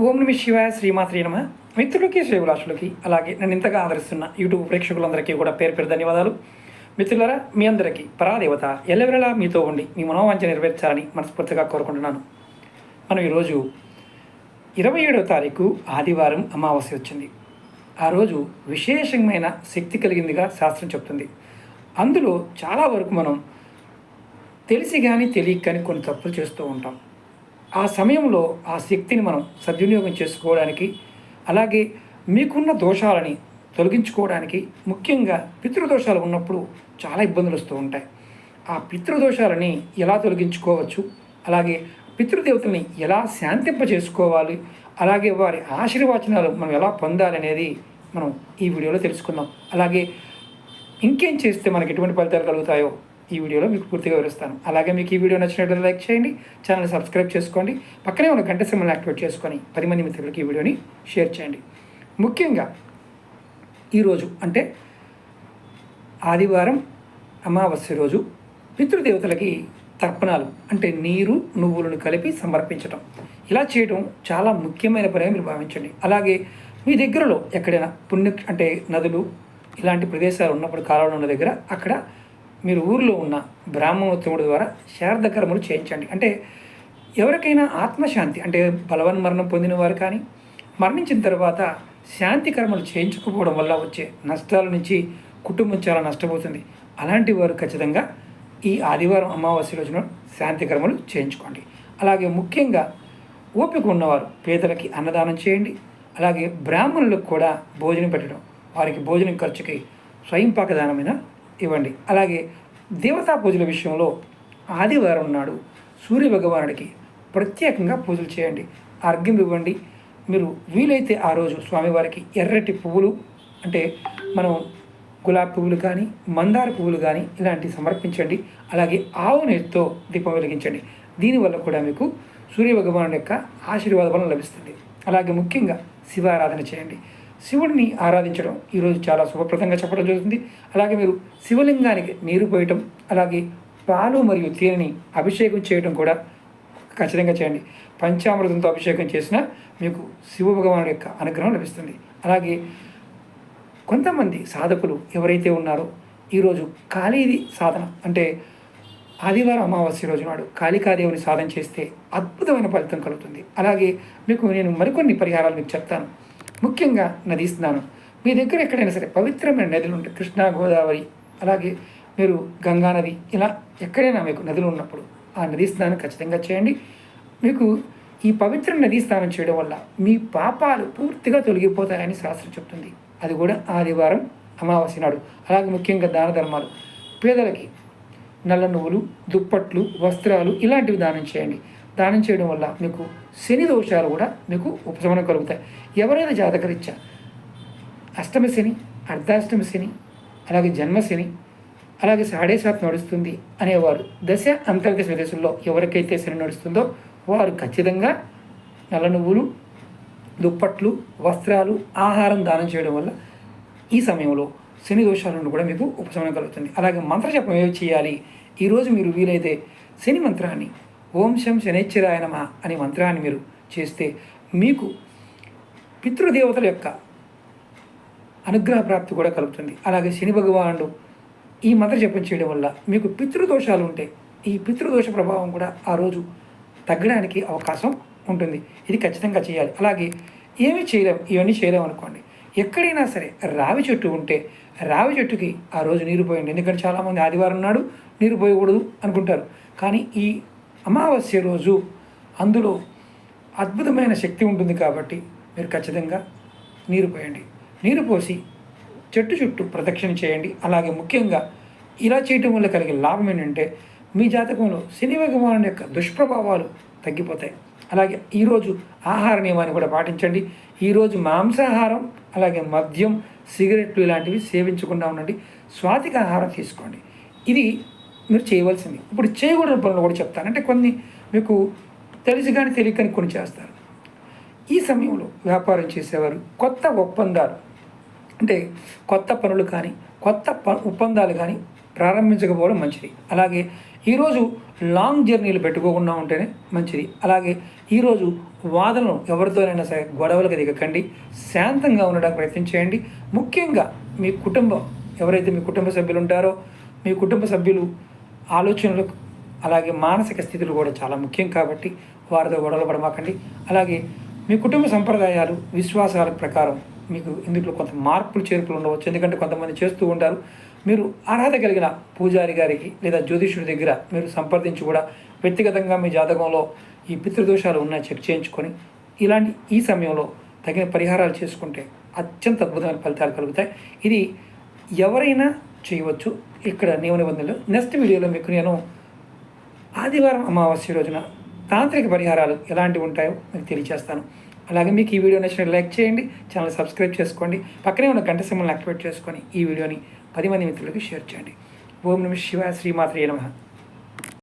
ఓం నమ శివాయ శ్రీమాత్రే నమ. మిత్రులకి శ్రేవులాషులకి అలాగే నన్ను ఇంతగా ఆదరిస్తున్న యూట్యూబ్ ప్రేక్షకులందరికీ కూడా పేరు పేరు ధన్యవాదాలు. మిత్రులారా, మీ అందరికీ పరాదేవత ఎల్లవెల్లలా మీతో ఉండి మీ మనోవాంఛ నెరవేర్చాలని మనస్ఫూర్తిగా కోరుకుంటున్నాను. మనం ఈరోజు 27వ తారీఖు ఆదివారం అమావాస్య వచ్చింది. ఆ రోజు విశేషమైన శక్తి కలిగిందిగా శాస్త్రం చెప్తుంది. అందులో చాలా వరకు మనం తెలిసి కానీ తెలియక కానీ కొన్ని తప్పులు చేస్తూ ఉంటాం. ఆ సమయంలో ఆ శక్తిని మనం సద్వినియోగం చేసుకోవడానికి, అలాగే మీకున్న దోషాలని తొలగించుకోవడానికి, ముఖ్యంగా పితృదోషాలు ఉన్నప్పుడు చాలా ఇబ్బందులు వస్తూ ఉంటాయి. ఆ పితృదోషాలని ఎలా తొలగించుకోవచ్చు, అలాగే పితృదేవతల్ని ఎలా శాంతింప చేసుకోవాలి, అలాగే వారి ఆశీర్వచనాలు మనం ఎలా పొందాలి అనేది మనం ఈ వీడియోలో తెలుసుకుందాం. అలాగే ఇంకేం చేస్తే మనకి ఎటువంటి ఫలితాలు కలుగుతాయో ఈ వీడియోలో మీకు పూర్తిగా వివరిస్తాను. అలాగే మీకు ఈ వీడియో నచ్చినట్లయితే లైక్ చేయండి, ఛానల్ సబ్స్క్రైబ్ చేసుకోండి, పక్కనే ఉన్న గంట సింబల్ని యాక్టివేట్ చేసుకొని 10 మంది మిత్రులకి ఈ వీడియోని షేర్ చేయండి. ముఖ్యంగా ఈరోజు అంటే ఆదివారం అమావాస్య రోజు పితృదేవతలకి తర్పణాలు అంటే నీరు నువ్వులను కలిపి సమర్పించడం, ఇలా చేయడం చాలా ముఖ్యమైన పని మీరు భావించండి. అలాగే మీ దగ్గరలో ఎక్కడైనా అంటే నదులు ఇలాంటి ప్రదేశాలు ఉన్నప్పుడు, కాలువలు ఉన్న దగ్గర అక్కడ మీరు ఊరిలో ఉన్న బ్రాహ్మణోత్తముడి ద్వారా శారద కర్మలు చేయించండి. అంటే ఎవరికైనా ఆత్మశాంతి అంటే బలవన్మరణం పొందిన వారు కానీ, మరణించిన తర్వాత శాంతి కర్మలు చేయించకపోవడం వల్ల వచ్చే నష్టాల నుంచి కుటుంబం చాలా నష్టపోతుంది. అలాంటి వారు ఖచ్చితంగా ఈ ఆదివారం అమావాస్య రోజున శాంతి కర్మలు చేయించుకోండి. అలాగే ముఖ్యంగా ఓపిక ఉన్నవారు పేదలకి అన్నదానం చేయండి. అలాగే బ్రాహ్మణులకు కూడా భోజనం పెట్టడం, వారికి భోజనం ఖర్చుకి స్వయంపాక దానమైన ఇవ్వండి. అలాగే దేవతా పూజల విషయంలో ఆదివారం నాడు సూర్య భగవానుడికి ప్రత్యేకంగా పూజలు చేయండి, అర్ఘ్యం ఇవ్వండి. మీరు వీలైతే ఆ రోజు స్వామివారికి ఎర్రటి పువ్వులు అంటే మనం గులాబీ పువ్వులు కానీ, మందార పువ్వులు కానీ ఇలాంటివి సమర్పించండి. అలాగే ఆవు నెయ్యితో దీపం వెలిగించండి. దీనివల్ల కూడా మీకు సూర్య భగవానుడి యొక్క ఆశీర్వాద బలం లభిస్తుంది. అలాగే ముఖ్యంగా శివారాధన చేయండి. శివుడిని ఆరాధించడం ఈరోజు చాలా శుభప్రదంగా చెప్పడం జరుగుతుంది. అలాగే మీరు శివలింగానికి నీరు పోయటం, అలాగే పాలు మరియు తేనెని అభిషేకం చేయడం కూడా ఖచ్చితంగా చేయండి. పంచామృతంతో అభిషేకం చేసినా మీకు శివ భగవానుడి యొక్క అనుగ్రహం లభిస్తుంది. అలాగే కొంతమంది సాధకులు ఎవరైతే ఉన్నారో ఈరోజు కాళీది సాధన అంటే ఆదివారం అమావాస్య రోజు నాడు కాళికాదేవిని సాధన చేస్తే అద్భుతమైన ఫలితం కలుగుతుంది. అలాగే మీకు నేను మరికొన్ని పరిహారాలు మీకు చెప్తాను. ముఖ్యంగా నదీ స్నానం. మీ దగ్గర ఎక్కడైనా సరే పవిత్రమైన నదులు ఉంటాయి, కృష్ణా, గోదావరి, అలాగే మీరు గంగా నది, ఇలా ఎక్కడైనా మీకు నదులు ఉన్నప్పుడు ఆ నదీ స్నానం ఖచ్చితంగా చేయండి. మీకు ఈ పవిత్ర నదీ స్నానం చేయడం వల్ల మీ పాపాలు పూర్తిగా తొలగిపోతాయని శాస్త్రం చెప్తుంది. అది కూడా ఆదివారం అమావాస్య నాడు. అలాగే ముఖ్యంగా దాన ధర్మాలు, పేదలకి నల్ల నువ్వులు, దుప్పట్లు, వస్త్రాలు ఇలాంటివి దానం చేయండి. దానం చేయడం వల్ల మీకు శని దోషాలు కూడా మీకు ఉపశమనం కలుగుతాయి. ఎవరైనా జాతకరీత్యా అష్టమ శని, అర్ధాష్టమ శని, అలాగే జన్మశని, అలాగే 7.5 నడుస్తుంది అనేవారు దశ అంతర్దశ దశల్లో ఎవరికైతే శని నడుస్తుందో వారు ఖచ్చితంగా నల్ల నువ్వులు, దుప్పట్లు, వస్త్రాలు, ఆహారం దానం చేయడం వల్ల ఈ సమయంలో శని దోషాల నుండి కూడా మీకు ఉపశమనం కలుగుతుంది. అలాగే మంత్రజపం ఏమి చేయాలి? ఈరోజు మీరు వీలైతే శని మంత్రాన్ని ఓం శం శనైశ్చరాయ నమః అనే మంత్రాన్ని మీరు చేస్తే మీకు పితృదేవతల యొక్క అనుగ్రహ ప్రాప్తి కూడా కలుగుతుంది. అలాగే శని భగవానుడు ఈ మంత్ర జపం చేయడం వల్ల మీకు పితృదోషాలు ఉంటే ఈ పితృదోష ప్రభావం కూడా ఆ రోజు తగ్గడానికి అవకాశం ఉంటుంది. ఇది ఖచ్చితంగా చేయాలి. అలాగే ఏమీ చేయలేం, ఇవన్నీ చేయలేం అనుకోండి, ఎక్కడైనా సరే రావి చెట్టు ఉంటే రావి చెట్టుకి ఆ రోజు నీరు పోయండి. ఎందుకంటే చాలామంది ఆదివారం నాడు నీరు పోయకూడదు అనుకుంటారు, కానీ ఈ అమావాస్య రోజు అందులో అద్భుతమైన శక్తి ఉంటుంది కాబట్టి మీరు ఖచ్చితంగా నీరు పోయండి. నీరు పోసి చెట్టు చుట్టూ ప్రదక్షిణ చేయండి. అలాగే ముఖ్యంగా ఇలా చేయటం వల్ల కలిగే లాభం ఏంటంటే మీ జాతకంలో శని భగవానుడి యొక్క దుష్ప్రభావాలు తగ్గిపోతాయి. అలాగే ఈరోజు ఆహార నియమాన్ని కూడా పాటించండి. ఈరోజు మాంసాహారం, అలాగే మద్యం, సిగరెట్లు ఇలాంటివి సేవించకుండా ఉండండి. స్వాతిక ఆహారం తీసుకోండి. ఇది మీరు చేయవలసింది. ఇప్పుడు చేయకూడని పనులు కూడా చెప్తాను. అంటే కొన్ని మీకు తెలిసి కానీ తెలియక కానీ కొన్ని చేస్తారు. ఈ సమయంలో వ్యాపారం చేసేవారు కొత్త ఒప్పందాలు అంటే కొత్త పనులు కానీ, కొత్త ఒప్పందాలు కానీ ప్రారంభించకపోవడం మంచిది. అలాగే ఈరోజు లాంగ్ జర్నీలు పెట్టుకోకుండా ఉంటేనే మంచిది. అలాగే ఈరోజు వాదనలు ఎవరితోనైనా సరే గొడవలకు దిగకండి, శాంతంగా ఉండడానికి ప్రయత్నం చేయండి. ముఖ్యంగా మీ కుటుంబం, ఎవరైతే మీ కుటుంబ సభ్యులు ఉంటారో మీ కుటుంబ సభ్యులు ఆలోచనలు అలాగే మానసిక స్థితులు కూడా చాలా ముఖ్యం కాబట్టి వారితో గొడవలు పడమాకండి. అలాగే మీ కుటుంబ సంప్రదాయాలు విశ్వాసాల ప్రకారం మీకు ఇందులో కొంత మార్పులు చేర్పులు ఉండవచ్చు. ఎందుకంటే కొంతమంది చేస్తూ ఉంటారు. మీరు అర్హత కలిగిన పూజారి గారికి లేదా జ్యోతిష్యుడి దగ్గర మీరు సంప్రదించి కూడా వ్యక్తిగతంగా మీ జాతకంలో ఈ పితృదోషాలు ఉన్నాయి చెక్ చేయించుకొని ఈ సమయంలో తగిన పరిహారాలు చేసుకుంటే అత్యంత అద్భుతమైన ఫలితాలు కలుగుతాయి. ఇది ఎవరైనా చేయవచ్చు. ఇక్కడ నియమ నిబంధనలు నెక్స్ట్ వీడియోలో మీకు నేను ఆదివారం అమావాస్య రోజున తాంత్రిక పరిహారాలు ఎలాంటివి ఉంటాయో మీకు తెలియజేస్తాను. అలాగే మీకు ఈ వీడియో నచ్చినట్టు లైక్ చేయండి, ఛానల్ సబ్స్క్రైబ్ చేసుకోండి, పక్కనే ఉన్న గంట సింబల్ని యాక్టివేట్ చేసుకొని ఈ వీడియోని 10 మంది మిత్రులకి షేర్ చేయండి. ఓం నమః శివాయ, శ్రీమాత్రే నమః.